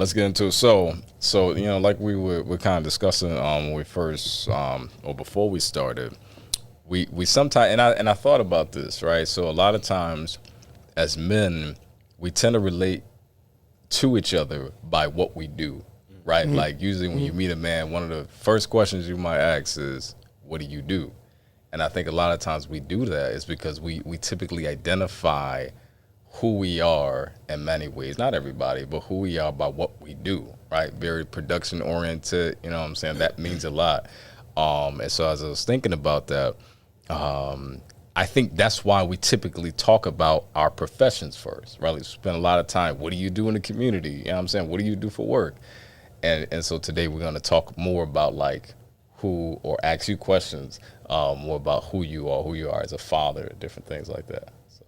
let's get into it. So like we're kind of discussing when we first or before we started, we sometimes and I thought about this, right? So a lot of times as men, we tend to relate to each other by what we do, right? Like usually when you meet a man, one of the first questions you might ask is, "What do you do?" And I think a lot of times we do that is because we typically identify who we are in many ways. Not everybody, but who we are by what we do, right? Very production oriented, you know what I'm saying? That means a lot. And so as I was thinking about that, I think that's why we typically talk about our professions first, right? We spend a lot of time, what do you do in the community? You know what I'm saying? What do you do for work? And so today we're going to talk more about like who, or ask you questions more about who you are as a father, different things like that. So,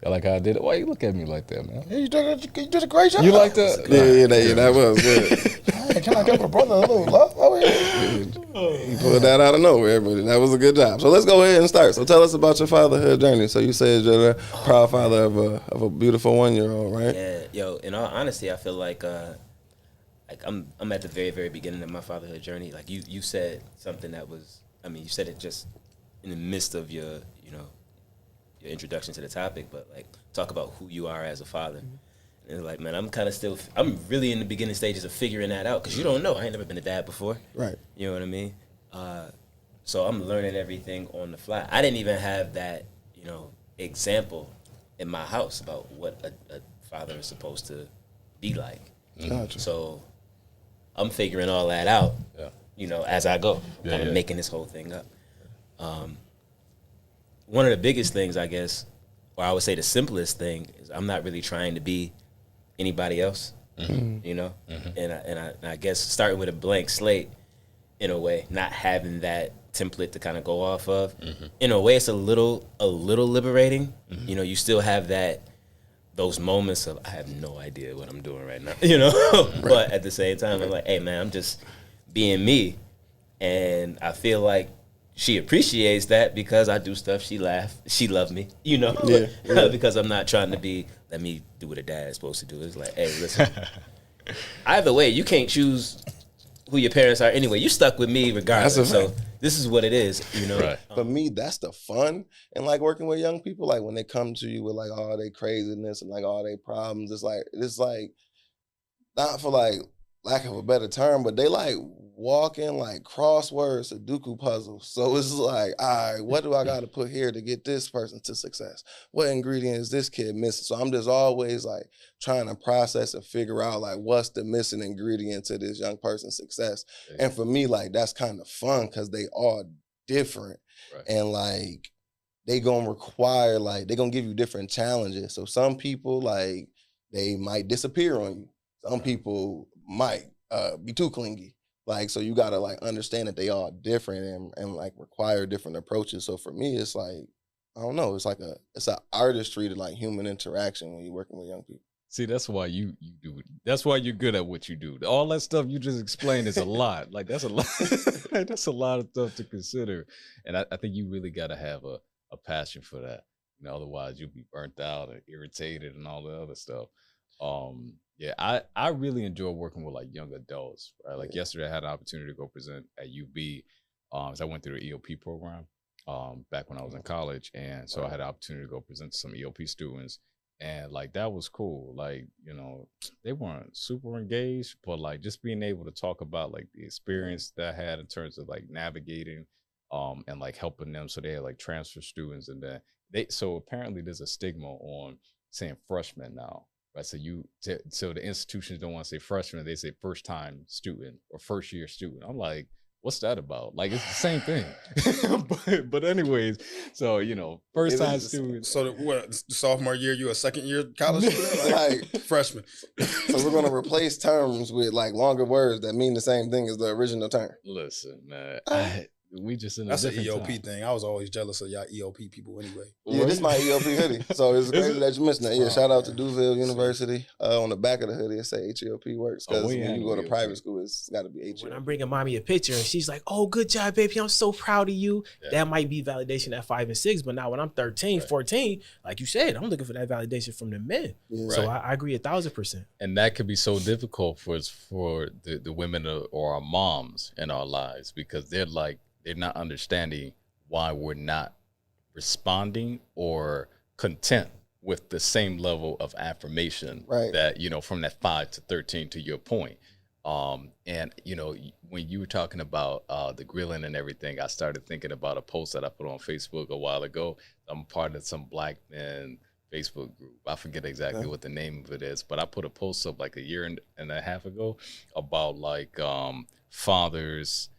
I like how I did it. Why you look at me like that, man? Yeah, you did a great job. You like that? That was good. Hey, can I give a brother a little love over here? You pulled that out of nowhere, but that was a good job. So let's go ahead and start. So tell us about your fatherhood journey. So you said you're a proud father of a beautiful 1-year-old, right? Yeah, yo. In all honesty, I feel like I'm at the very, very beginning of my fatherhood journey. Like you said something that was, I mean, you said it just in the midst of your your introduction to the topic, but like talk about who you are as a father. And it's like, man, I'm really in the beginning stages of figuring that out, because you don't know. I ain't never been a dad before. Right. You know what I mean? So I'm learning everything on the fly. I didn't even have that, example in my house about what a father is supposed to be like. Gotcha. So I'm figuring all that out, as I go, kind of making this whole thing up. One of the biggest things, I guess, or I would say the simplest thing, is I'm not really trying to be anybody else, And I guess starting with a blank slate, in a way, not having that template to kind of go off of, in a way, it's a little liberating. You still have those moments of, I have no idea what I'm doing right now, right. But at the same time, I'm like, hey man, I'm just being me, and I feel like she appreciates that because I do stuff. She love me, because I'm not trying to be, let me do what a dad is supposed to do. It's like, hey, listen, either way, you can't choose who your parents are anyway. You stuck with me regardless. So this is what it is, Right. For me, that's the fun and like working with young people. Like when they come to you with like all their craziness and like all their problems, it's like not for like lack of a better term, but they like walking like crossword Sudoku puzzles. So it's like, all right, what do I got to put here to get this person to success? What ingredient is this kid missing? So I'm just always like trying to process and figure out like what's the missing ingredient to this young person's success. Yeah. And for me, like that's kind of fun because they are different, right. And like they gonna require, like they gonna give you different challenges. So some people like they might disappear on you. Some people might be too clingy. Like, so you gotta like understand that they are different and like require different approaches. So for me, it's like, I don't know, it's an artistry to like human interaction when you're working with young people. See, that's why you do it. That's why you're good at what you do. All that stuff you just explained is a lot. Like that's a lot. That's a lot of stuff to consider. And I think you really gotta have a passion for that. Otherwise you'll be burnt out and irritated and all the other stuff. Yeah, I really enjoy working with like young adults, right? Like yesterday I had an opportunity to go present at UB. So I went through the EOP program back when I was in college. And so I had an opportunity to go present to some EOP students. And like, that was cool. Like, they weren't super engaged, but like just being able to talk about like the experience that I had in terms of like navigating and like helping them. So they had like transfer students, and then so apparently there's a stigma on saying freshmen now. Right, so the institutions don't want to say freshman; they say first-time student or first-year student. I'm like, what's that about? Like, it's the same thing. but anyways, so first-time student. So what? Sophomore year, you a second-year college student? Like freshman. So we're gonna replace terms with like longer words that mean the same thing as the original term. Listen, man, we just in a That's an different EOP time. thing. I was always jealous of y'all EOP people anyway. Yeah, this is my EOP hoodie. So it's crazy that you mentioned that. Yeah, Oh, shout out to man. Duville University. On the back of the hoodie, it say HEOP works because we when ain't you no go to EOP. private school, it's got to be HEOP. When I'm bringing mommy a picture and she's like, "Oh, good job, baby. I'm so proud of you." Yeah. That might be validation at 5 and 6, but now when I'm 13, 14, like you said, I'm looking for that validation from the men. Yeah. So Right. I agree 1,000%. And that could be so difficult for the women or our moms in our lives, because they're not understanding why we're not responding or content with the same level of affirmation Right. that, from that 5 to 13, to your point. And when you were talking about the grilling and everything, I started thinking about a post that I put on Facebook a while ago. I'm part of some Black men Facebook group. I forget exactly what the name of it is, but I put a post up like a year and a half ago about like fathers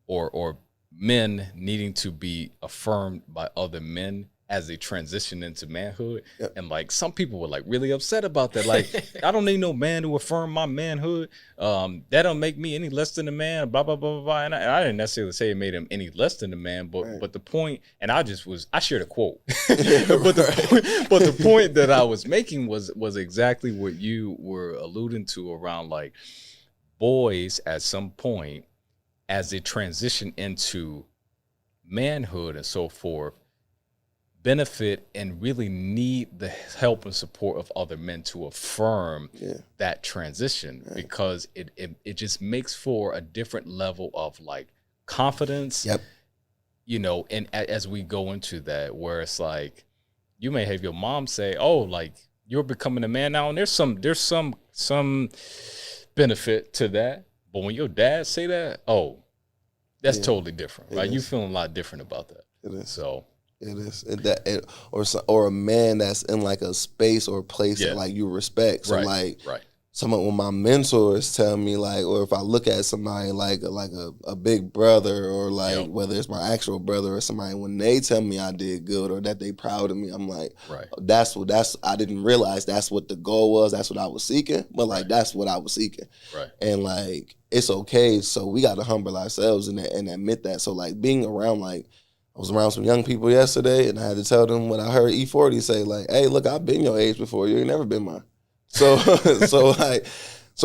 or men needing to be affirmed by other men as they transition into manhood. Yep. And like some people were like really upset about that. Like, I don't need no man to affirm my manhood. That don't make me any less than a man, blah, blah, blah, blah, blah. And I didn't necessarily say it made him any less than a man, but Right. but the point, and I shared a quote. but the point that I was making was exactly what you were alluding to around like boys at some point, as they transition into manhood and so forth, benefit and really need the help and support of other men to affirm that transition, because it just makes for a different level of like confidence. Yep. And as we go into that, where it's like you may have your mom say, "Oh, like you're becoming a man now," and there's some benefit to that. But when your dad say that, oh, that's totally different, right? You feeling a lot different about that. It is. So It is. Or a man that's in like a space or place that like you respect. So like when my mentors tell me like, or if I look at somebody like a big brother or like whether it's my actual brother or somebody, when they tell me I did good or that they proud of me, I'm like, I didn't realize that's what the goal was. That's what I was seeking, but like that's what I was seeking. Right. And like it's okay. So we got to humble ourselves and admit that. So like being around like. I was around some young people yesterday, and I had to tell them what I heard E40 say, like, "Hey, look, I've been your age before. You ain't never been mine." So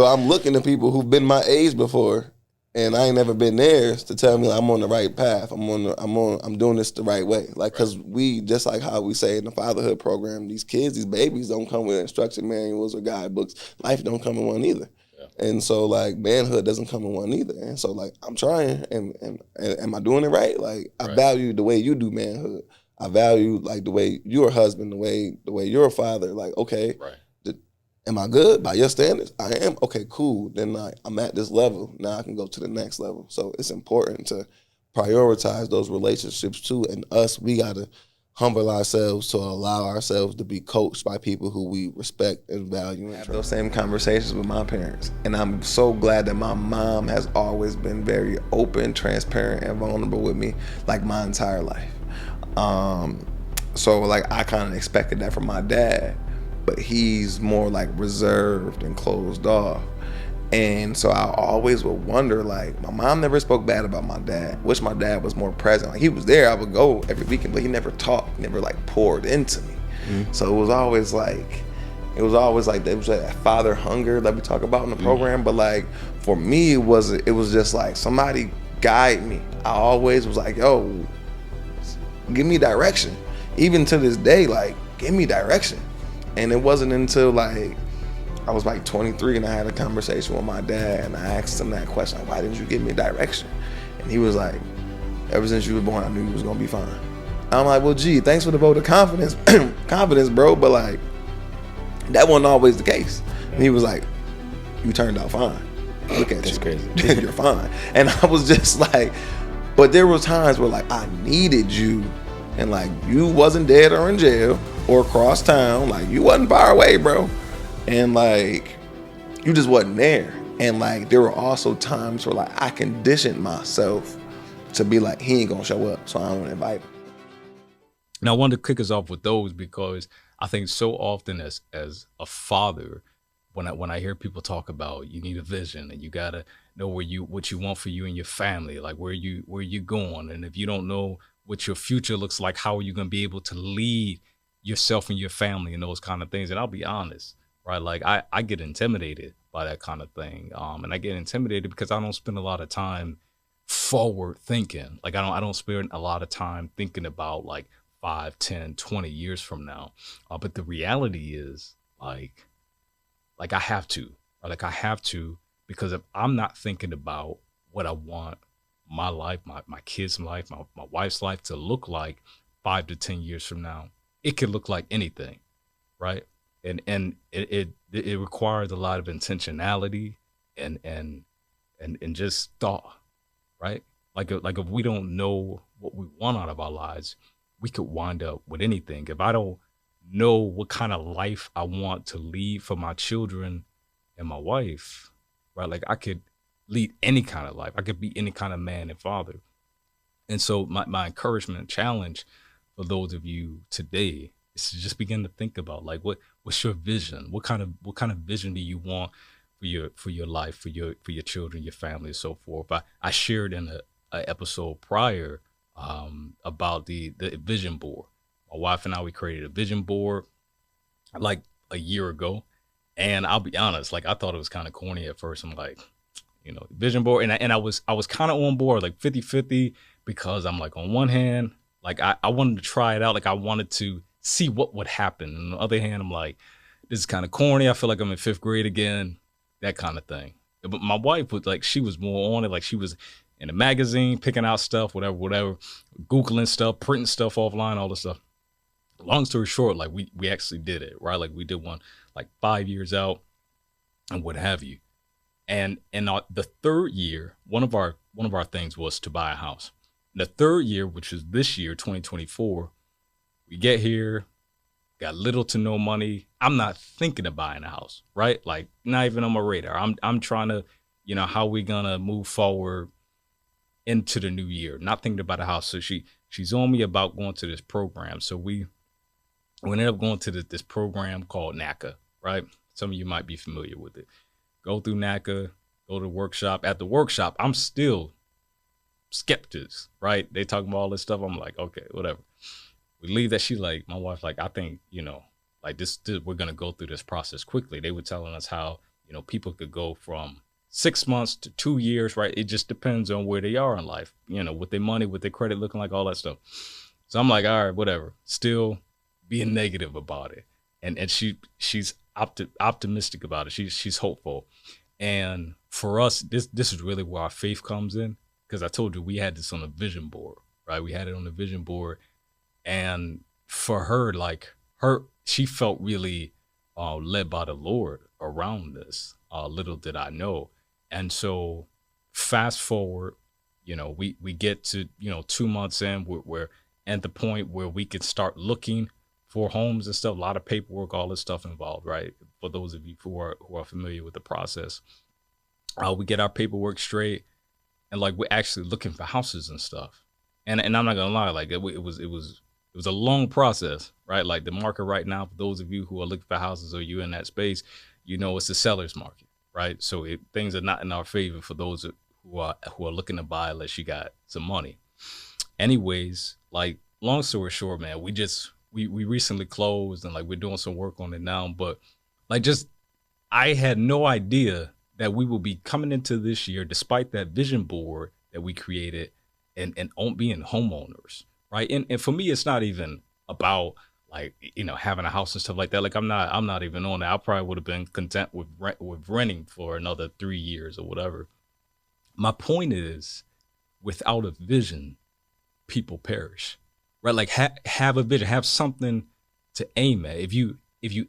I'm looking at people who've been my age before, and I ain't never been theirs, to tell me like, I'm on the right path. I'm doing this the right way. Like, cause we, just like how we say in the fatherhood program, these kids, these babies don't come with instruction manuals or guidebooks. Life don't come in one either. And so like manhood doesn't come in one either. And so like I'm trying and am I doing it right? Like I value the way you do manhood. I value like the way you're a husband, the way you're a father. Like, okay, am I good by your standards? I am. Okay, cool. Then like I'm at this level. Now I can go to the next level. So it's important to prioritize those relationships too. And we gotta humble ourselves to allow ourselves to be coached by people who we respect and value. And have those same conversations with my parents. And I'm so glad that my mom has always been very open, transparent, and vulnerable with me like my entire life. So like I kind of expected that from my dad, but he's more like reserved and closed off. And so I always would wonder, like, my mom never spoke bad about my dad. Wish my dad was more present. Like, he was there, I would go every weekend, but he never talked, never like poured into me. So it was always like there was that father hunger that we talk about in the program. But like for me, it was just like somebody guide me. I always was like, yo, give me direction. Even to this day, like, give me direction. And it wasn't until like I was like 23 and I had a conversation with my dad and I asked him that question, like, why didn't you give me direction? And he was like, ever since you were born, I knew you was gonna be fine. I'm like, well, gee, thanks for the vote of confidence, bro, but like, that wasn't always the case. And he was like, you turned out fine. Look at you. That's crazy. You're fine. And I was just like, but there were times where like I needed you and like you wasn't dead or in jail or across town. Like you wasn't far away, bro. And like, you just wasn't there. And like, there were also times where like I conditioned myself to be like, he ain't gonna show up, so I don't wanna invite him. And I wanted to kick us off with those because I think so often as a father, when I hear people talk about you need a vision and you gotta know what you want for you and your family, like where you going, and if you don't know what your future looks like, how are you gonna be able to lead yourself and your family and those kind of things? And I'll be honest, right? Like I get intimidated by that kind of thing, and I get intimidated because I don't spend a lot of time forward thinking. Like I don't spend a lot of time thinking about like 5, 10, 20 years from now. But the reality is like I have to, or like I have to, because if I'm not thinking about what I want my life, my kids' life, my wife's life to look like 5 to 10 years from now, it could look like anything, right? And it requires a lot of intentionality and just thought, right? Like if we don't know what we want out of our lives, we could wind up with anything. If I don't know what kind of life I want to lead for my children and my wife, right? Like I could lead any kind of life. I could be any kind of man and father. And so my encouragement and challenge for those of you today is to just begin to think about like what's your vision? What kind of vision do you want for your life, for your children, your family, and so forth? I shared in a episode prior about the vision board. My wife and I, we created a vision board like a year ago. And I'll be honest, like I thought it was kind of corny at first. I'm like, vision board. And I was kind of on board, like 50-50, because I'm like, on one hand, like I wanted to try it out. Like I wanted to see what would happen. And on the other hand, I'm like, this is kind of corny. I feel like I'm in 5th grade again, that kind of thing. But my wife was like, she was more on it. Like she was in a magazine, picking out stuff, whatever, Googling stuff, printing stuff offline, all this stuff. Long story short, like we actually did it, right? Like we did one like 5 years out and what have you. And in the 3rd year, one of our things was to buy a house. In the 3rd year, which is this year, 2024, we get here, got little to no money. I'm not thinking of buying a house, right? Like not even on my radar. I'm trying to, how we gonna move forward into the new year, not thinking about a house. So she's on me about going to this program. So we ended up going to this program called NACA, right? Some of you might be familiar with it. Go through NACA, go to the workshop. At the workshop, I'm still skeptics, right? They talking about all this stuff. I'm like, okay, whatever. We leave that. She like, my wife, like, I think, like this we're going to go through this process quickly. They were telling us how, people could go from 6 months to 2 years, right? It just depends on where they are in life, with their money, with their credit looking like, all that stuff. So I'm like, all right, whatever. Still being negative about it. And she's optimistic about it. She's hopeful. And for us, this is really where our faith comes in. Because I told you we had this on a vision board, right? We had it on the vision board. And for her, she felt really led by the Lord around this. Little did I know. And so fast forward, we get to, 2 months in, we're at the point where we can start looking for homes and stuff, a lot of paperwork, all this stuff involved, right? For those of you who are familiar with the process, we get our paperwork straight, and like we're actually looking for houses and stuff. And I'm not gonna lie, like it was a long process, right? Like the market right now, for those of you who are looking for houses or you in that space, it's a seller's market, right? So things are not in our favor for those who are looking to buy unless you got some money. Anyways, like long story short, man, we recently closed and like we're doing some work on it now, but like I had no idea that we will be coming into this year, despite that vision board that we created and being homeowners, right? And for me, it's not even about like, having a house and stuff like that. Like I'm not even on that. I probably would have been content with renting for another 3 years or whatever. My point is, without a vision, people perish. Right, like have a vision, have something to aim at. If you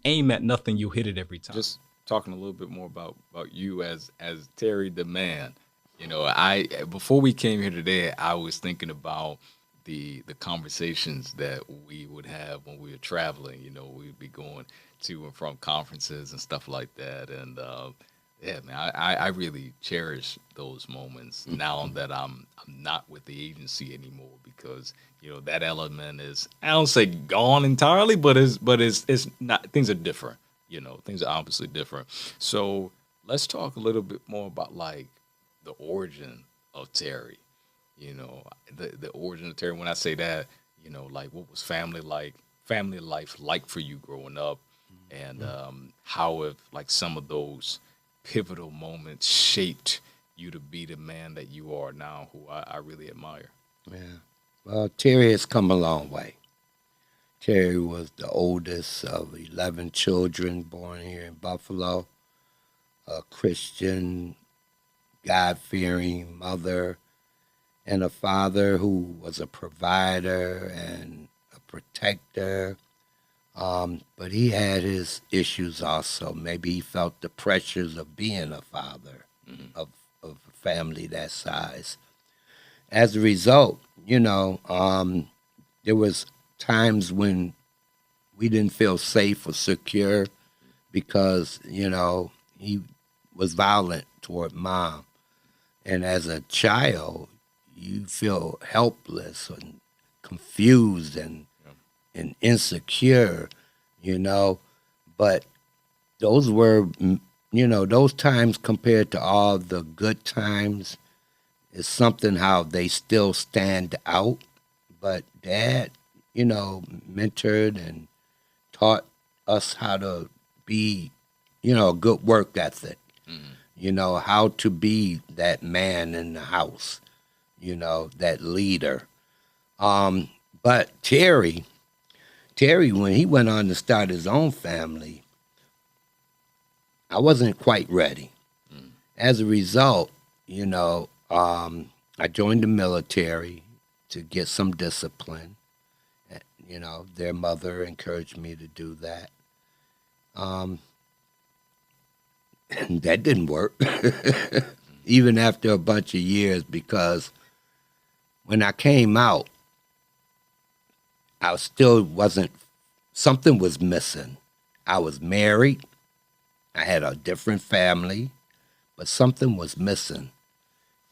aim at nothing, you'll hit it every time. Just talking a little bit more about you as Terry the man. Before we came here today, I was thinking about the conversations that we would have when we were traveling. We'd be going to and from conferences and stuff like that, and yeah, man, I really cherish those moments now that I'm not with the agency anymore, because that element is, I don't say gone entirely, but it's not, things are different. You know, things are obviously different. So let's talk a little bit more about like the origin of Terry. You know, the origin of Terry. When I say that, you know, like what was family life like for you growing up, and how have like some of those pivotal moments shaped you to be the man that you are now, who I really admire. Yeah. Well, Terry has come a long way. Terry was the oldest of 11 children born here in Buffalo, a Christian, God-fearing mother, and a father who was a provider and a protector. But he had his issues also. Maybe he felt the pressures of being a father of a family that size. As a result, you know, there was times when we didn't feel safe or secure because, you know, he was violent toward mom. And as a child, you feel helpless and confused and insecure, you know. But those were, you know, those times compared to all the good times is something how they still stand out. But Dad, you know, mentored and taught us how to be, you know, a good work ethic. You know, how to be that man in the house, you know, that leader. But Terry, when he went on to start his own family, I wasn't quite ready. As a result, you know, I joined the military to get some discipline. You know, their mother encouraged me to do that. And that didn't work, even after a bunch of years, because when I came out, I still wasn't, something was missing. I was married, I had a different family, but something was missing.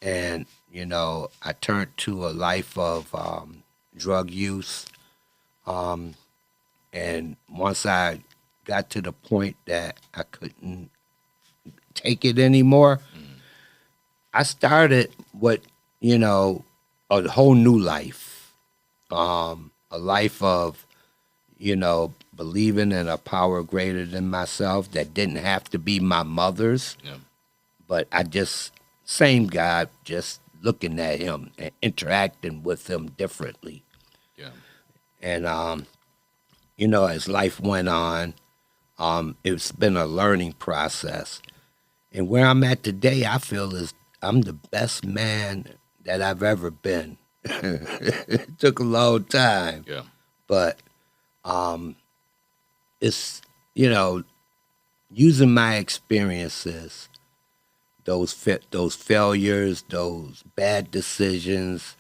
And, you know, I turned to a life of drug use. And once I got to the point that I couldn't take it anymore, I started what, you know, a whole new life. A life of, you know, believing in a power greater than myself that didn't have to be my mother's. Yeah. But I just, same God, just looking at him and interacting with him differently. Yeah. And, you know, as life went on, it's been a learning process. And where I'm at today, I feel is I'm the best man that I've ever been. It took a long time, Yeah. but it's, you know, using my experiences, those failures, those bad decisions,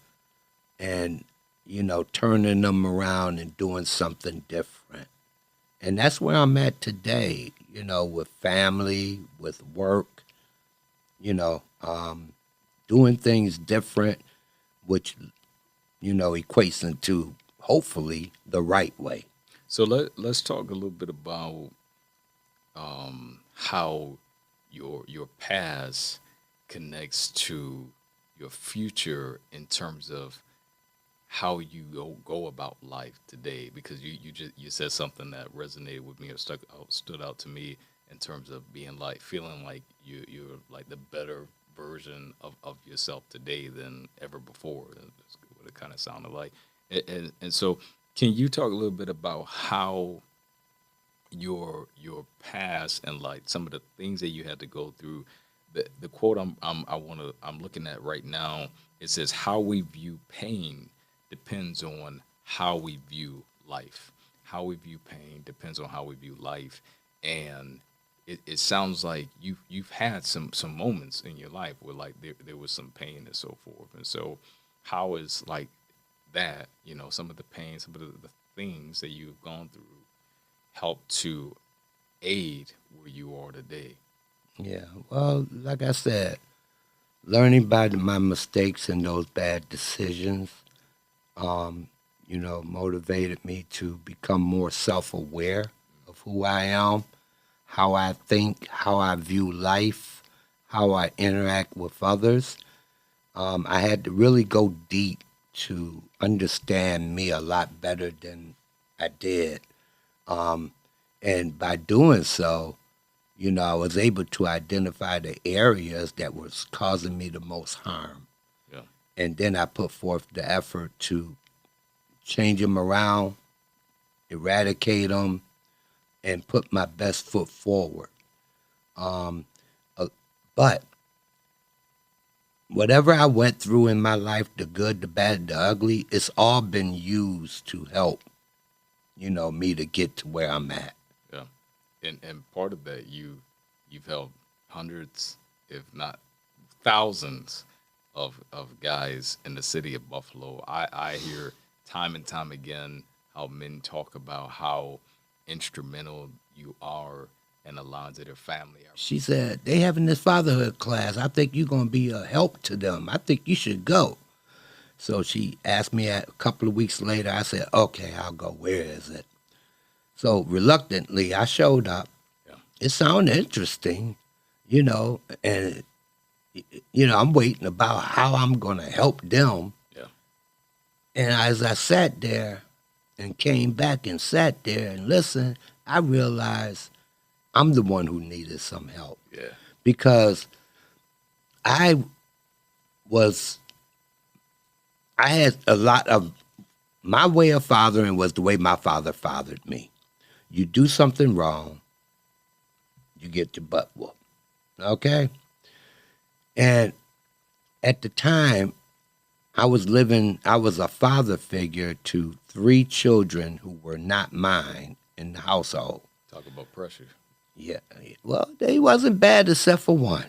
and, you know, turning them around and doing something different. And that's where I'm at today, you know, with family, with work, you know, doing things different, which, you know, equates into hopefully the right way. So let's talk a little bit about how your past connects to your future in terms of how you go about life today, because you said something that resonated with me or stood out to me in terms of being like feeling like you're like the better version of yourself today than ever before. That's what it kind of sounded like. And so can you talk a little bit about how your past and like some of the things that you had to go through? The quote I'm looking at right now, it says how we view pain depends on how we view life. How we view pain depends on how we view life. And it sounds like you've had some moments in your life where like there was some pain and so forth. And so how is like that, you know, some of the pain, some of the things that you've gone through help to aid where you are today? Yeah, well, like I said, learning by my mistakes and those bad decisions, you know, motivated me to become more self-aware of who I am, how I think, how I view life, how I interact with others. I had to really go deep to understand me a lot better than I did. And by doing so, I was able to identify the areas that was causing me the most harm. Yeah. And then I put forth the effort to change them around, eradicate them, and put my best foot forward. But whatever I went through in my life, the good, the bad, the ugly, it's all been used to help, me to get to where I'm at. Yeah, and part of that, you've helped hundreds, if not thousands, of guys in the city of Buffalo. I hear time and time again how men talk about how instrumental you are in the lives of their family. She said, they having this fatherhood class. I think you're going to be a help to them. I think you should go. So she asked me a couple of weeks later. I said, okay, I'll go. Where is it? So reluctantly, I showed up. Yeah. It sounded interesting, and, I'm waiting about how I'm going to help them. Yeah. And as I sat there and came back and sat there and listened, I realized I'm the one who needed some help. Yeah. Because I had a lot of, my way of fathering was the way my father fathered me. You do something wrong, you get your butt whooped. Okay? And at the time, I was a father figure to 3 children who were not mine in the household. Talk about pressure. Yeah, well, they wasn't bad except for one.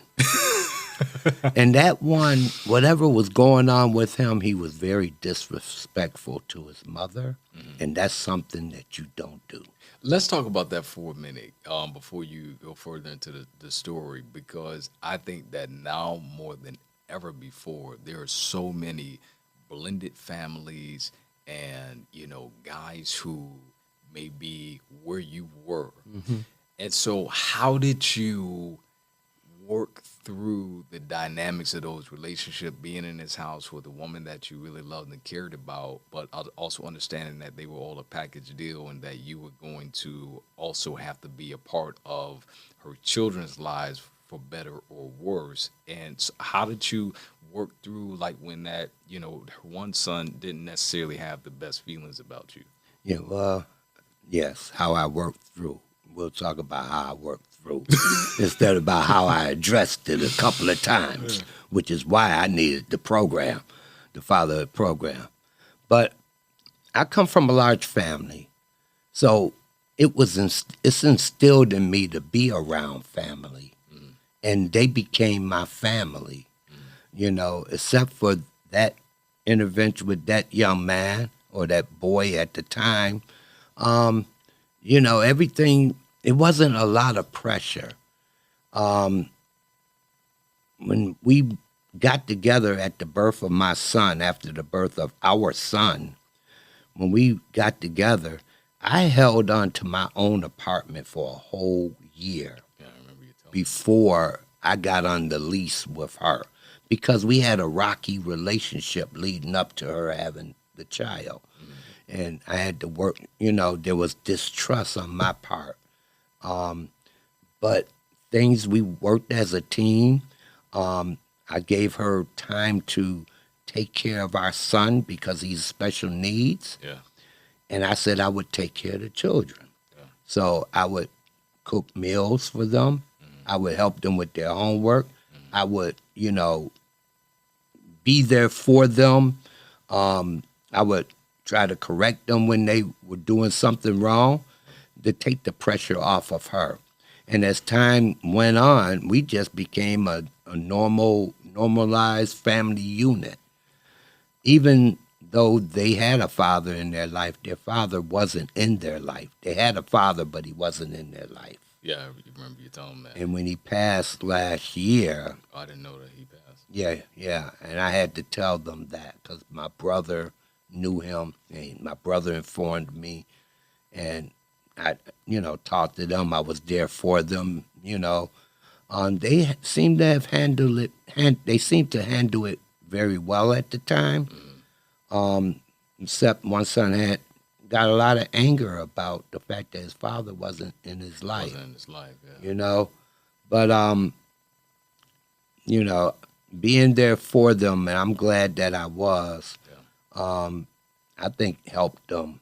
And that one, whatever was going on with him, he was very disrespectful to his mother, and that's something that you don't do. Let's talk about that for a minute before you go further into the story, because I think that now more than ever before, there are so many blended families and, guys who may be where you were. Mm-hmm. And so how did you work through the dynamics of those relationships, being in this house with a woman that you really loved and cared about, but also understanding that they were all a package deal and that you were going to also have to be a part of her children's lives for better or worse? And so how did you work through, like, when that, her one son didn't necessarily have the best feelings about you? Yeah, well, yes, how I worked through. We'll talk about how I worked through instead of about how I addressed it a couple of times, which is why I needed the program, the fatherhood program. But I come from a large family, so it's instilled in me to be around family, and they became my family, except for that intervention with that young man or that boy at the time. Everything, it wasn't a lot of pressure. When we got together at the birth of my son, after the birth of our son, when we got together, I held on to my own apartment for a whole year before I got on the lease with her, because we had a rocky relationship leading up to her having the child. And I had to work, there was distrust on my part. But we worked as a team. I gave her time to take care of our son because he's special needs. Yeah. And I said I would take care of the children. Yeah. So I would cook meals for them. I would help them with their homework. I would, be there for them. I would try to correct them when they were doing something wrong, to take the pressure off of her. And as time went on, we just became a normalized family unit. Even though they had a father in their life, their father wasn't in their life. They had a father, but he wasn't in their life. Yeah, I remember you telling me that. And when he passed last year... Oh, I didn't know that he passed. Yeah. And I had to tell them that because my brother knew him, and my brother informed me, and I talked to them. I was there for them. They seem to have handled it. They seem to handle it very well at the time. Except one son had got a lot of anger about the fact that his father wasn't in his life. But being there for them, and I'm glad that I was. I think helped them.